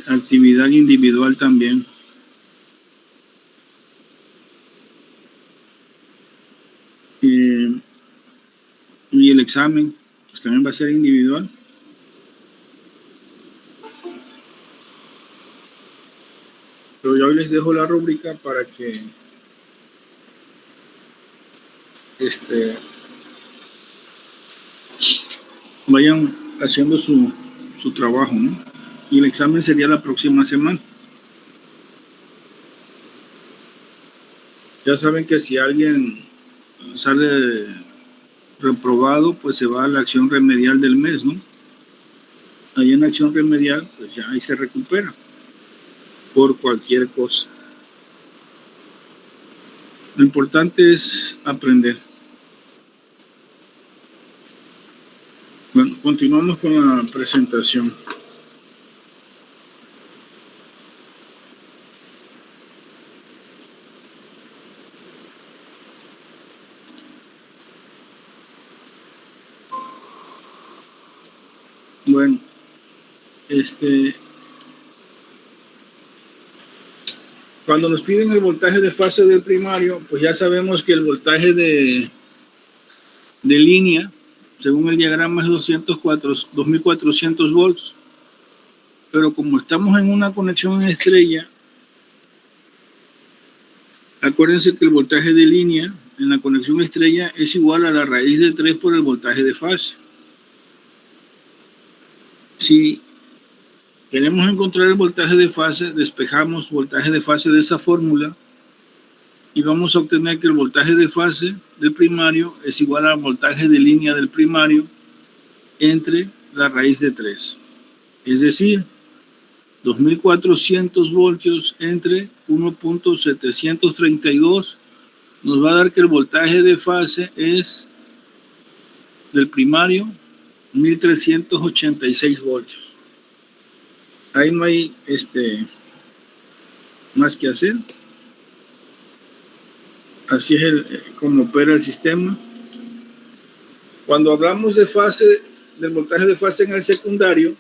actividad individual también. Y el examen pues también va a ser individual. Pero yo hoy les dejo la rúbrica para que vayan haciendo su trabajo, ¿no? Y el examen sería la próxima semana. Ya saben que si alguien sale reprobado, pues se va a la acción remedial del mes, ¿no? Ahí en la acción remedial, pues ya ahí se recupera por cualquier cosa. Lo importante es aprender. Bueno, continuamos con la presentación. Bueno, cuando nos piden el voltaje de fase del primario, pues ya sabemos que el voltaje de línea, según el diagrama, es 2400 volts. Pero como estamos en una conexión en estrella, acuérdense que el voltaje de línea en la conexión estrella es igual a la raíz de 3 por el voltaje de fase. Si queremos encontrar el voltaje de fase, despejamos voltaje de fase de esa fórmula y vamos a obtener que el voltaje de fase del primario es igual al voltaje de línea del primario entre la raíz de 3. Es decir, 2400 voltios entre 1.732 nos va a dar que el voltaje de fase es del primario 1386 voltios. Ahí no hay más que hacer. Así es como opera el sistema. Cuando hablamos de fase, del voltaje de fase en el secundario,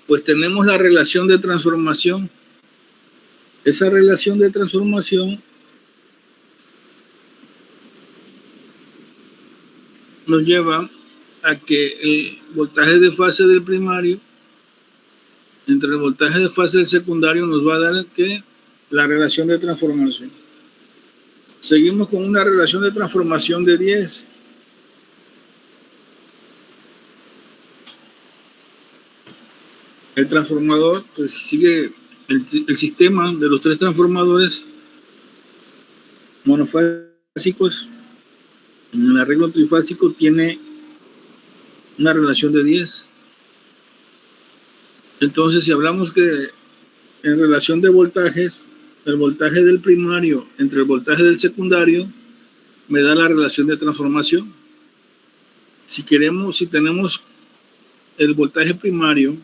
pues tenemos la relación de transformación. Esa relación de transformación nos lleva a que el voltaje de fase del primario entre el voltaje de fase del secundario nos va a dar que la relación de transformación. Seguimos con una relación de transformación de 10. El transformador pues sigue el sistema de los 3 transformadores monofásicos. En el arreglo trifásico tiene una relación de 10. Entonces, si hablamos que en relación de voltajes, el voltaje del primario entre el voltaje del secundario me da la relación de transformación. Si tenemos el voltaje primario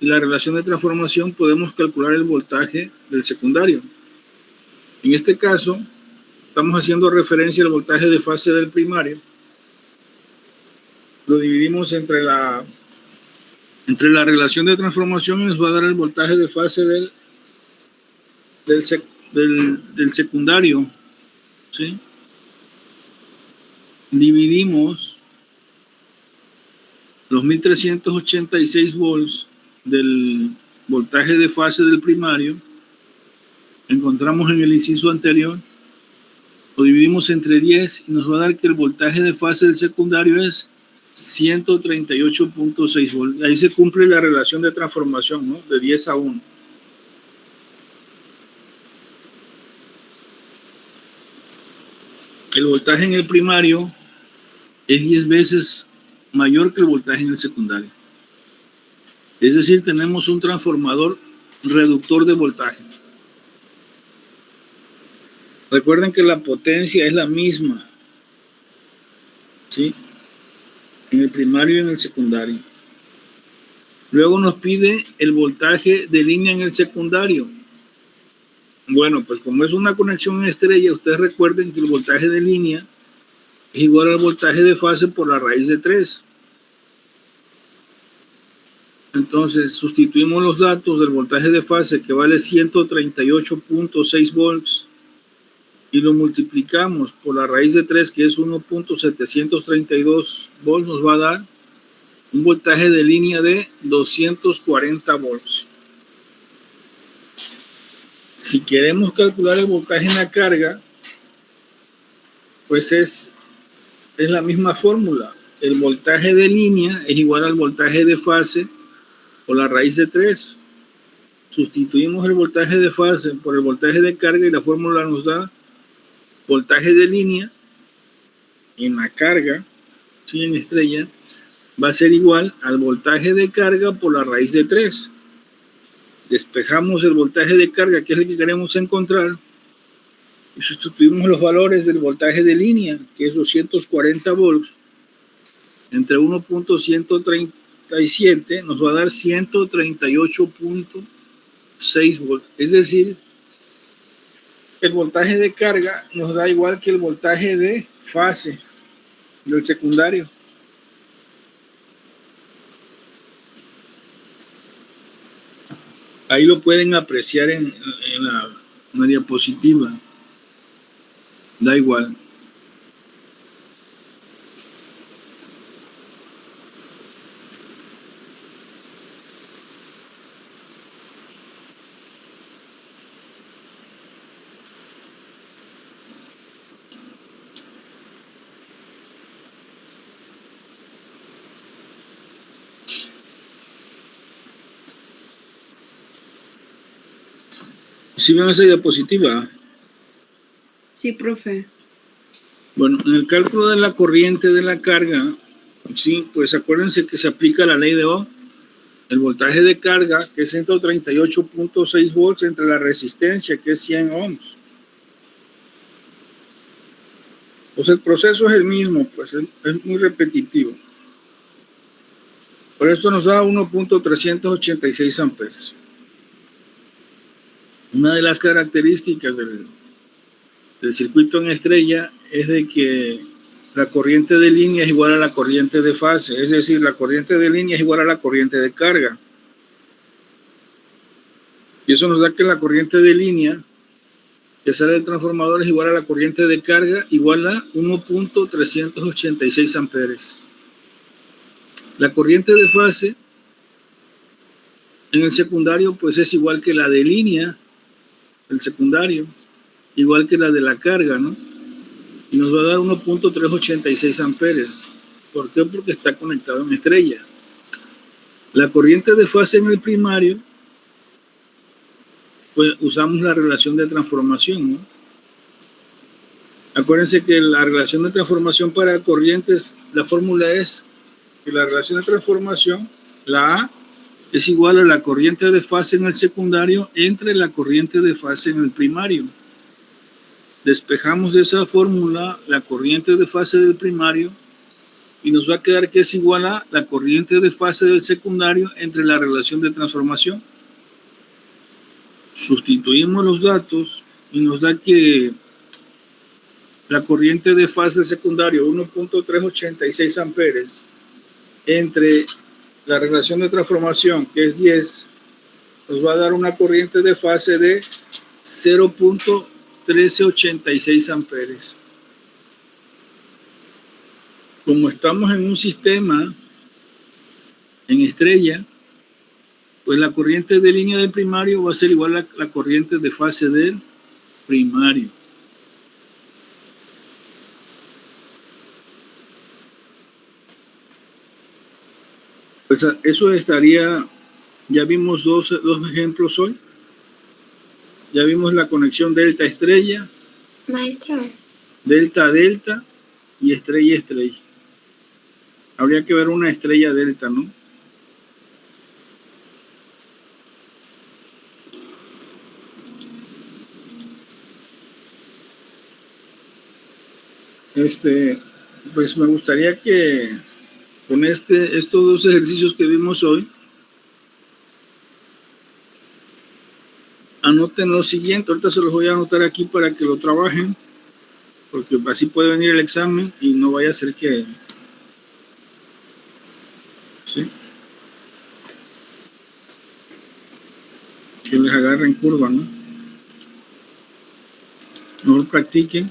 y la relación de transformación, podemos calcular el voltaje del secundario. En este caso, estamos haciendo referencia al voltaje de fase del primario. Lo dividimos entre la relación de transformación y nos va a dar el voltaje de fase del secundario, ¿sí? Dividimos los 1386 volts del voltaje de fase del primario, encontramos en el inciso anterior, lo dividimos entre 10 y nos va a dar que el voltaje de fase del secundario es 138.6 volts. Ahí se cumple la relación de transformación, ¿no? De 10 a 1. El voltaje en el primario es 10 veces mayor que el voltaje en el secundario. Es decir, tenemos un transformador reductor de voltaje. Recuerden que la potencia es la misma, ¿sí? En el primario y en el secundario. Luego nos pide el voltaje de línea en el secundario. Bueno, pues como es una conexión en estrella, ustedes recuerden que el voltaje de línea es igual al voltaje de fase por la raíz de 3. Entonces sustituimos los datos del voltaje de fase, que vale 138.6 volts, y lo multiplicamos por la raíz de 3, que es 1.732 volts, nos va a dar un voltaje de línea de 240 volts. Si queremos calcular el voltaje en la carga, pues es la misma fórmula. El voltaje de línea es igual al voltaje de fase por la raíz de 3. Sustituimos el voltaje de fase por el voltaje de carga y la fórmula nos da voltaje de línea en la carga, ¿sí? En estrella, va a ser igual al voltaje de carga por la raíz de 3. Despejamos el voltaje de carga, que es el que queremos encontrar, y sustituimos los valores del voltaje de línea, que es 240 volts, entre 1.137 nos va a dar 138.6 volts. Es decir, el voltaje de carga nos da igual que el voltaje de fase del secundario. Ahí lo pueden apreciar en la diapositiva. Da igual. ¿Sí ven esa diapositiva? Sí, profe. Bueno, en el cálculo de la corriente de la carga, sí, pues acuérdense que se aplica la ley de Ohm. El voltaje de carga, que es 138.6 volts, entre la resistencia, que es 100 ohms. Pues el proceso es el mismo, pues es muy repetitivo. Por esto nos da 1.386 amperes. Una de las características del circuito en estrella es de que la corriente de línea es igual a la corriente de fase, es decir, la corriente de línea es igual a la corriente de carga. Y eso nos da que la corriente de línea que sale del transformador es igual a la corriente de carga, igual a 1.386 amperes. La corriente de fase en el secundario pues es igual que la de línea, el secundario, igual que la de la carga, ¿no? Y nos va a dar 1.386 amperes. ¿Por qué? Porque está conectado en estrella. La corriente de fase en el primario, pues usamos la relación de transformación, ¿no? Acuérdense que la relación de transformación para corrientes, la fórmula es que la relación de transformación, la A, es igual a la corriente de fase en el secundario entre la corriente de fase en el primario. Despejamos de esa fórmula la corriente de fase del primario y nos va a quedar que es igual a la corriente de fase del secundario entre la relación de transformación. Sustituimos los datos y nos da que la corriente de fase secundario 1.386 amperes entre la relación de transformación, que es 10, nos va a dar una corriente de fase de 0.1386 amperes. Como estamos en un sistema en estrella, pues la corriente de línea del primario va a ser igual a la corriente de fase del primario. Pues eso estaría, ya vimos dos ejemplos hoy. Ya vimos la conexión delta-estrella. Maestro. Delta-delta y estrella-estrella. Habría que ver una estrella delta, ¿no? Pues me gustaría que con estos dos ejercicios que vimos hoy, anoten lo siguiente. Ahorita se los voy a anotar aquí para que lo trabajen, porque así puede venir el examen y no vaya a ser que... ¿sí? que les agarren curva, ¿no? Mejor practiquen.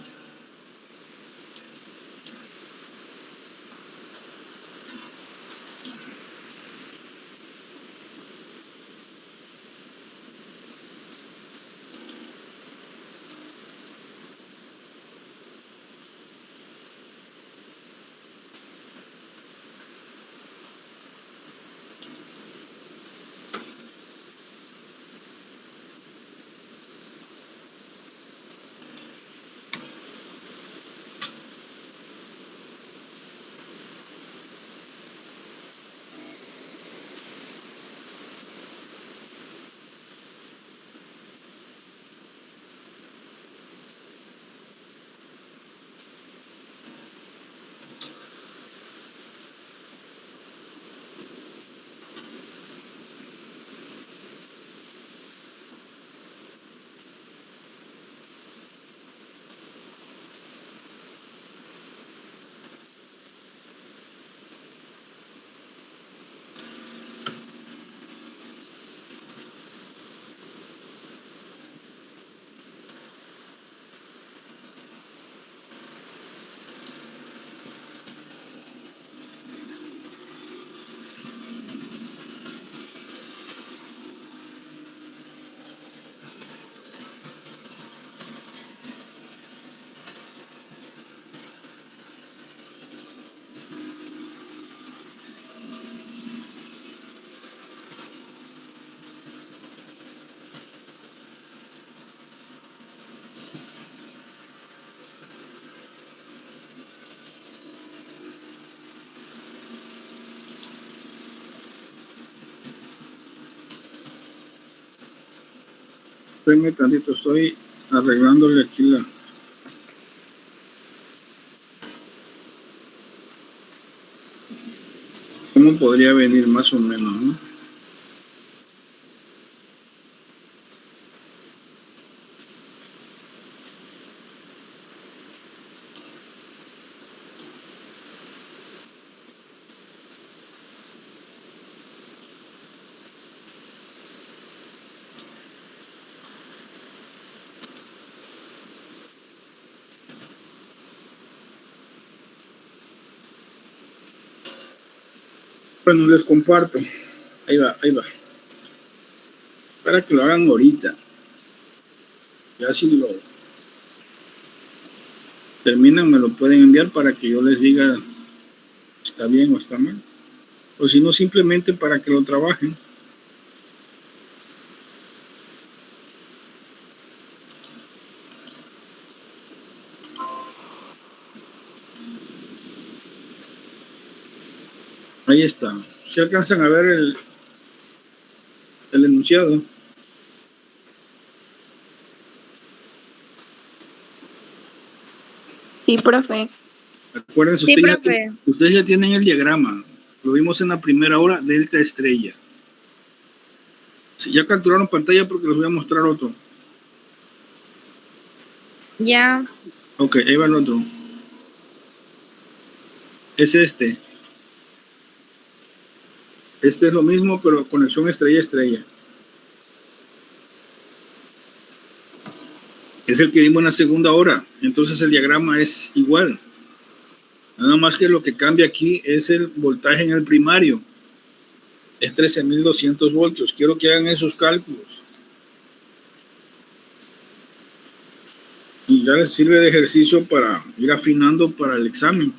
Espérenme tantito, estoy arreglándole aquí la... ¿Cómo podría venir más o menos, no? Bueno, les comparto. Ahí va, ahí va. Para que lo hagan ahorita. Ya si lo terminan, me lo pueden enviar para que yo les diga está bien o está mal. O si no, simplemente para que lo trabajen. Ahí está. Si alcanzan a ver el enunciado. Sí, profe. Acuérdense, Sí, profe. ustedes ya tienen el diagrama. Lo vimos en la primera hora, delta estrella. Sí, ya capturaron pantalla porque les voy a mostrar otro. Ya. Ok, ahí va el otro. Es este. Este es lo mismo, pero conexión estrella-estrella. Es el que vimos en la segunda hora. Entonces el diagrama es igual. Nada más que lo que cambia aquí es el voltaje en el primario. Es 13.200 voltios. Quiero que hagan esos cálculos. Y ya les sirve de ejercicio para ir afinando para el examen.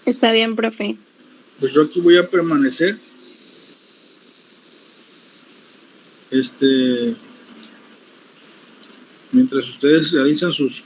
Está bien, profe. Pues yo aquí voy a permanecer. Mientras ustedes realizan sus